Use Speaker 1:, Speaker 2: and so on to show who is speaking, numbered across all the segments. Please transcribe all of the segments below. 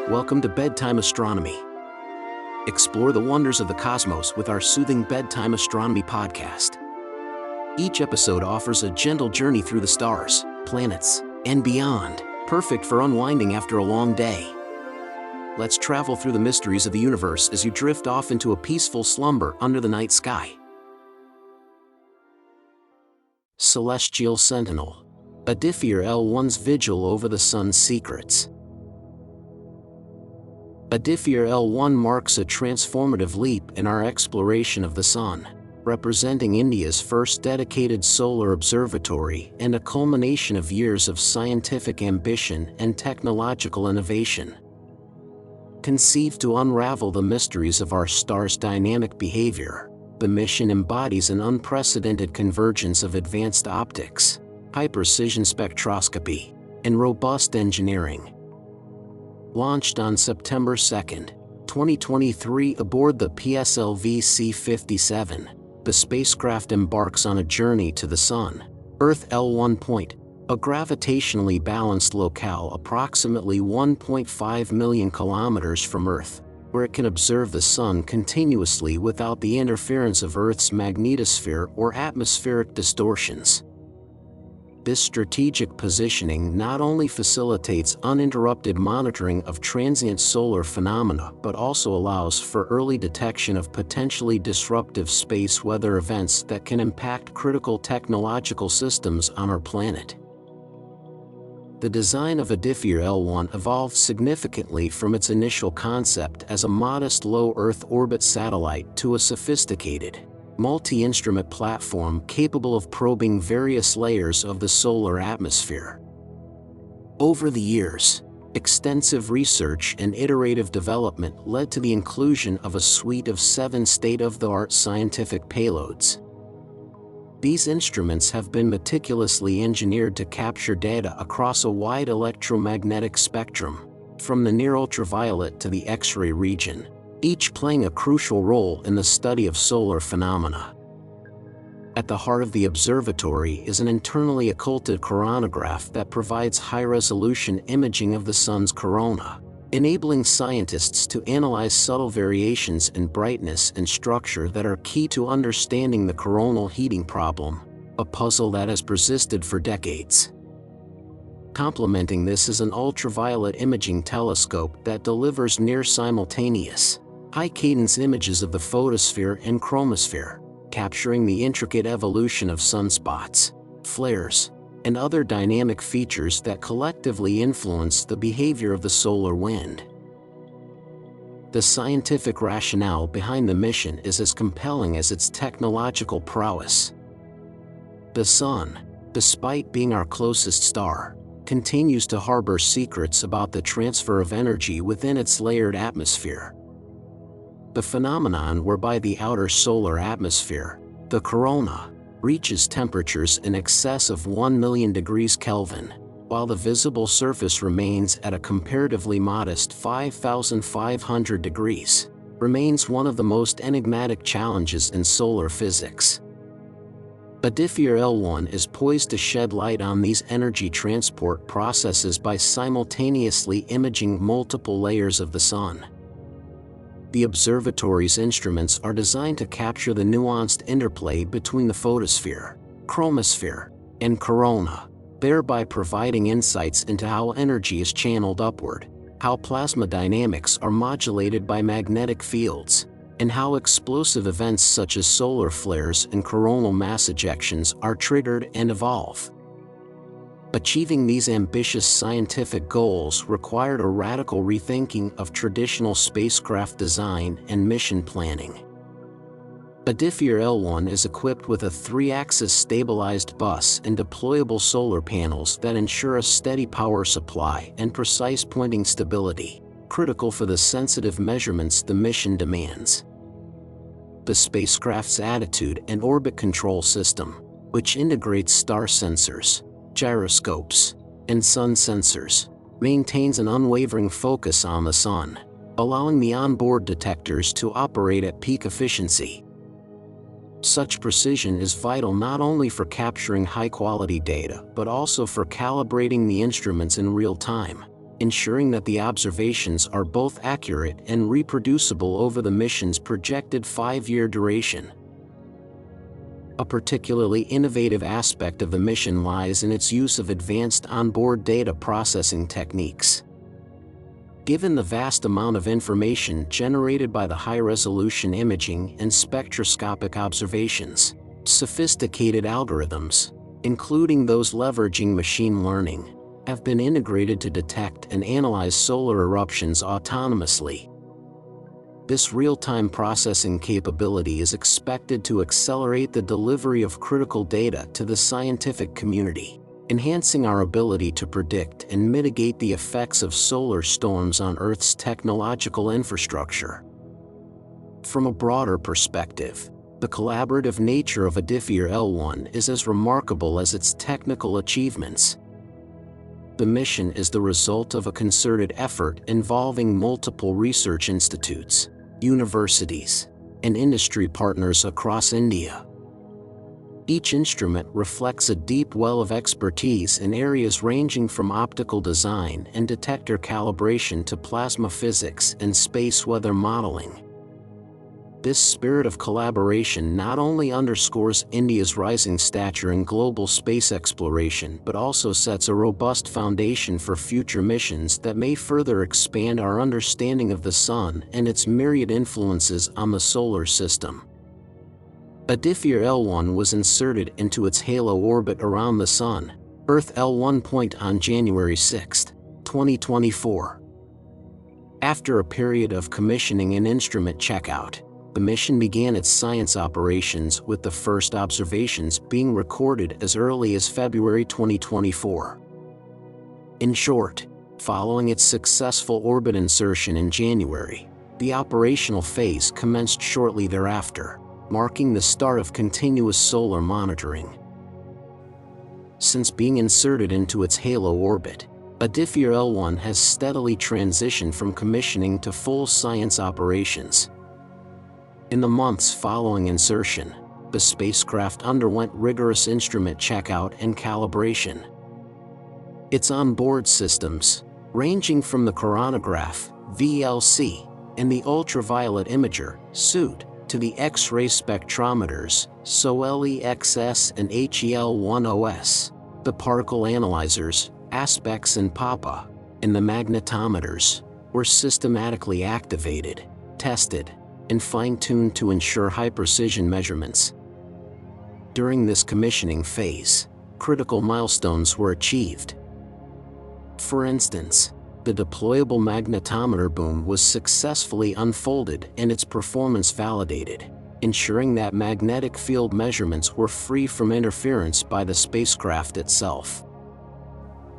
Speaker 1: Welcome to Bedtime Astronomy. Explore the wonders of the cosmos with our soothing Bedtime Astronomy podcast. Each episode offers a gentle journey through the stars, planets, and beyond, perfect for unwinding after a long day. Let's travel through the mysteries of the universe as you drift off into a peaceful slumber under the night sky. Celestial Sentinel. Aditya-L1’s Vigil over the Sun's Secrets. Aditya-L1 marks a transformative leap in our exploration of the Sun, representing India's first dedicated solar observatory and a culmination of years of scientific ambition and technological innovation. Conceived to unravel the mysteries of our star's dynamic behavior, the mission embodies an unprecedented convergence of advanced optics, high-precision spectroscopy, and robust engineering. Launched on September 2, 2023 aboard the PSLV C-57, the spacecraft embarks on a journey to the Sun, Earth L1 point, a gravitationally balanced locale approximately 1.5 million kilometers from Earth, where it can observe the Sun continuously without the interference of Earth's magnetosphere or atmospheric distortions. This strategic positioning not only facilitates uninterrupted monitoring of transient solar phenomena but also allows for early detection of potentially disruptive space weather events that can impact critical technological systems on our planet. The design of Aditya-L1 evolved significantly from its initial concept as a modest low Earth orbit satellite to a sophisticated, multi-instrument platform capable of probing various layers of the solar atmosphere. Over the years, extensive research and iterative development led to the inclusion of a suite of 7 state-of-the-art scientific payloads. These instruments have been meticulously engineered to capture data across a wide electromagnetic spectrum, from the near-ultraviolet to the X-ray region, each playing a crucial role in the study of solar phenomena. At the heart of the observatory is an internally occulted coronagraph that provides high-resolution imaging of the Sun's corona, enabling scientists to analyze subtle variations in brightness and structure that are key to understanding the coronal heating problem, a puzzle that has persisted for decades. Complementing this is an ultraviolet imaging telescope that delivers near-simultaneous, high-cadence images of the photosphere and chromosphere, capturing the intricate evolution of sunspots, flares, and other dynamic features that collectively influence the behavior of the solar wind. The scientific rationale behind the mission is as compelling as its technological prowess. The Sun, despite being our closest star, continues to harbor secrets about the transfer of energy within its layered atmosphere. The phenomenon whereby the outer solar atmosphere, the corona, reaches temperatures in excess of 1 million degrees Kelvin, while the visible surface remains at a comparatively modest 5,500 degrees, remains one of the most enigmatic challenges in solar physics. Aditya-L1 is poised to shed light on these energy transport processes by simultaneously imaging multiple layers of the Sun. The observatory's instruments are designed to capture the nuanced interplay between the photosphere, chromosphere, and corona, thereby providing insights into how energy is channeled upward, how plasma dynamics are modulated by magnetic fields, and how explosive events such as solar flares and coronal mass ejections are triggered and evolve. Achieving these ambitious scientific goals required a radical rethinking of traditional spacecraft design and mission planning. Aditya-L1 is equipped with a 3-axis stabilized bus and deployable solar panels that ensure a steady power supply and precise pointing stability, critical for the sensitive measurements the mission demands. The spacecraft's attitude and orbit control system, which integrates star sensors, gyroscopes, and sun sensors, maintains an unwavering focus on the Sun, allowing the onboard detectors to operate at peak efficiency. Such precision is vital not only for capturing high-quality data but also for calibrating the instruments in real time, ensuring that the observations are both accurate and reproducible over the mission's projected 5-year duration. A particularly innovative aspect of the mission lies in its use of advanced onboard data processing techniques. Given the vast amount of information generated by the high-resolution imaging and spectroscopic observations, sophisticated algorithms, including those leveraging machine learning, have been integrated to detect and analyze solar eruptions autonomously. This real-time processing capability is expected to accelerate the delivery of critical data to the scientific community, enhancing our ability to predict and mitigate the effects of solar storms on Earth's technological infrastructure. From a broader perspective, the collaborative nature of Aditya-L1 is as remarkable as its technical achievements. The mission is the result of a concerted effort involving multiple research institutes, universities, and industry partners across India. Each instrument reflects a deep well of expertise in areas ranging from optical design and detector calibration to plasma physics and space weather modeling. This spirit of collaboration not only underscores India's rising stature in global space exploration but also sets a robust foundation for future missions that may further expand our understanding of the Sun and its myriad influences on the solar system. Aditya-L1 was inserted into its halo orbit around the Sun, Earth L1 point on January 6, 2024. After a period of commissioning and instrument checkout, the mission began its science operations with the first observations being recorded as early as February 2024. In short, following its successful orbit insertion in January, the operational phase commenced shortly thereafter, marking the start of continuous solar monitoring. Since being inserted into its halo orbit, Aditya-L1 has steadily transitioned from commissioning to full science operations. In the months following insertion, the spacecraft underwent rigorous instrument checkout and calibration. Its onboard systems, ranging from the coronagraph, VLC, and the ultraviolet imager, SUIT, to the X-ray spectrometers, SOLE-XS and HEL1-OS, the particle analyzers, ASPEX and PAPA, and the magnetometers, were systematically activated, tested, and fine-tuned to ensure high-precision measurements. During this commissioning phase, critical milestones were achieved. For instance, the deployable magnetometer boom was successfully unfolded and its performance validated, ensuring that magnetic field measurements were free from interference by the spacecraft itself.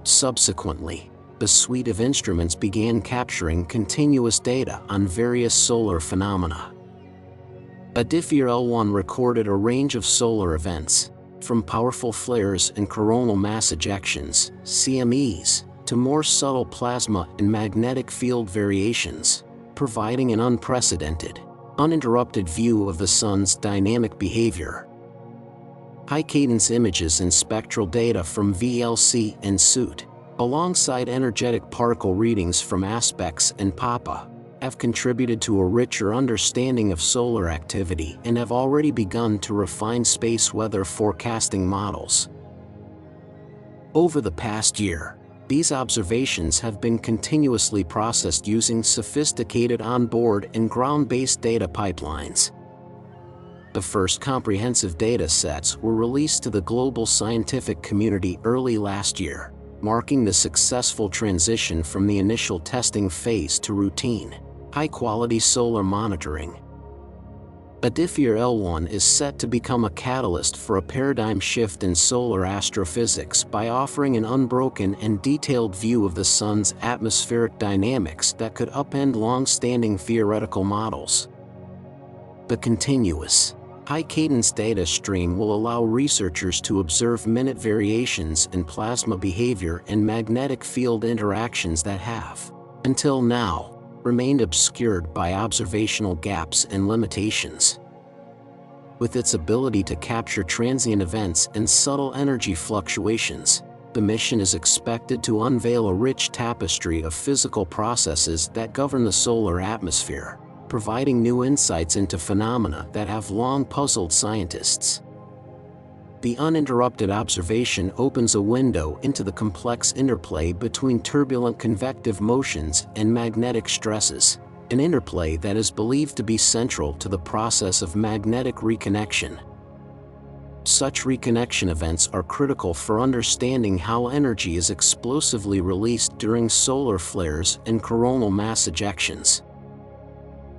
Speaker 1: Subsequently, the suite of instruments began capturing continuous data on various solar phenomena. Aditya-L1 recorded a range of solar events, from powerful flares and coronal mass ejections, CMEs, to more subtle plasma and magnetic field variations, providing an unprecedented, uninterrupted view of the Sun's dynamic behavior. High-cadence images and spectral data from VLC and SUIT, alongside energetic particle readings from ASPEX and PAPA, have contributed to a richer understanding of solar activity and have already begun to refine space weather forecasting models. Over the past year, these observations have been continuously processed using sophisticated onboard and ground-based data pipelines. The first comprehensive data sets were released to the global scientific community early last year, marking the successful transition from the initial testing phase to routine, high-quality solar monitoring. Aditya-L1 is set to become a catalyst for a paradigm shift in solar astrophysics by offering an unbroken and detailed view of the Sun's atmospheric dynamics that could upend long-standing theoretical models. The continuous, high-cadence data stream will allow researchers to observe minute variations in plasma behavior and magnetic field interactions that have, until now, remained obscured by observational gaps and limitations. With its ability to capture transient events and subtle energy fluctuations, The mission is expected to unveil a rich tapestry of physical processes that govern the solar atmosphere, providing new insights into phenomena that have long puzzled scientists. The uninterrupted observation opens a window into the complex interplay between turbulent convective motions and magnetic stresses, an interplay that is believed to be central to the process of magnetic reconnection. Such reconnection events are critical for understanding how energy is explosively released during solar flares and coronal mass ejections.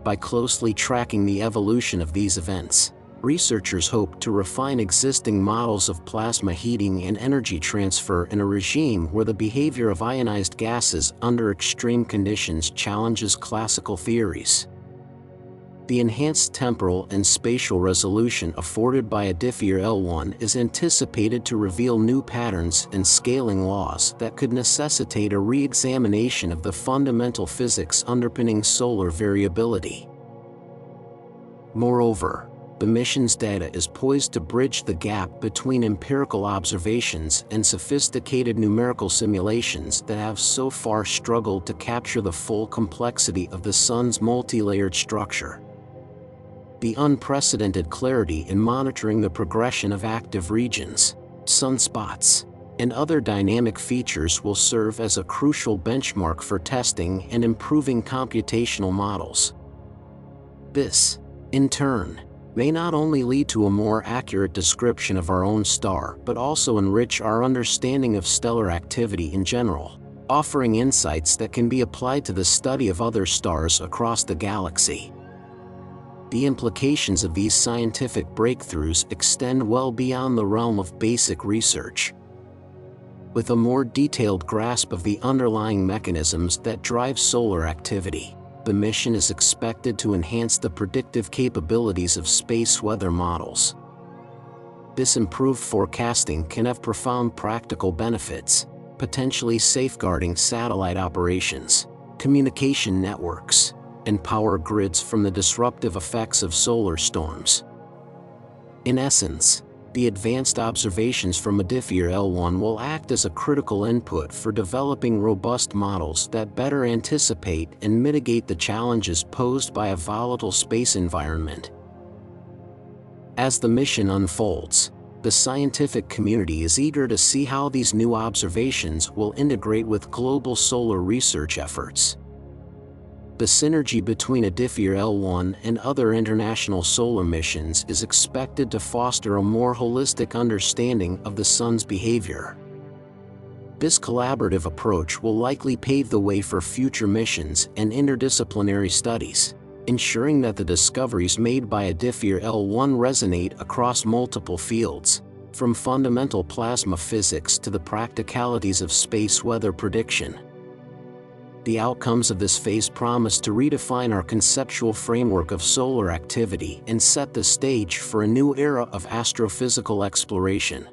Speaker 1: By closely tracking the evolution of these events, researchers hope to refine existing models of plasma heating and energy transfer in a regime where the behavior of ionized gases under extreme conditions challenges classical theories. The enhanced temporal and spatial resolution afforded by Aditya-L1 is anticipated to reveal new patterns and scaling laws that could necessitate a re-examination of the fundamental physics underpinning solar variability. Moreover, the mission's data is poised to bridge the gap between empirical observations and sophisticated numerical simulations that have so far struggled to capture the full complexity of the Sun's multi-layered structure. The unprecedented clarity in monitoring the progression of active regions, sunspots, and other dynamic features will serve as a crucial benchmark for testing and improving computational models. This, in turn, may not only lead to a more accurate description of our own star but also enrich our understanding of stellar activity in general, offering insights that can be applied to the study of other stars across the galaxy. The implications of these scientific breakthroughs extend well beyond the realm of basic research. With a more detailed grasp of the underlying mechanisms that drive solar activity, the mission is expected to enhance the predictive capabilities of space weather models. This improved forecasting can have profound practical benefits, potentially safeguarding satellite operations, communication networks, and power grids from the disruptive effects of solar storms. In essence, the advanced observations from Aditya-L1 will act as a critical input for developing robust models that better anticipate and mitigate the challenges posed by a volatile space environment. As the mission unfolds, the scientific community is eager to see how these new observations will integrate with global solar research efforts. The synergy between Aditya-L1 and other international solar missions is expected to foster a more holistic understanding of the Sun's behavior. This collaborative approach will likely pave the way for future missions and interdisciplinary studies, ensuring that the discoveries made by Aditya-L1 resonate across multiple fields, from fundamental plasma physics to the practicalities of space weather prediction. The outcomes of this phase promise to redefine our conceptual framework of solar activity and set the stage for a new era of astrophysical exploration.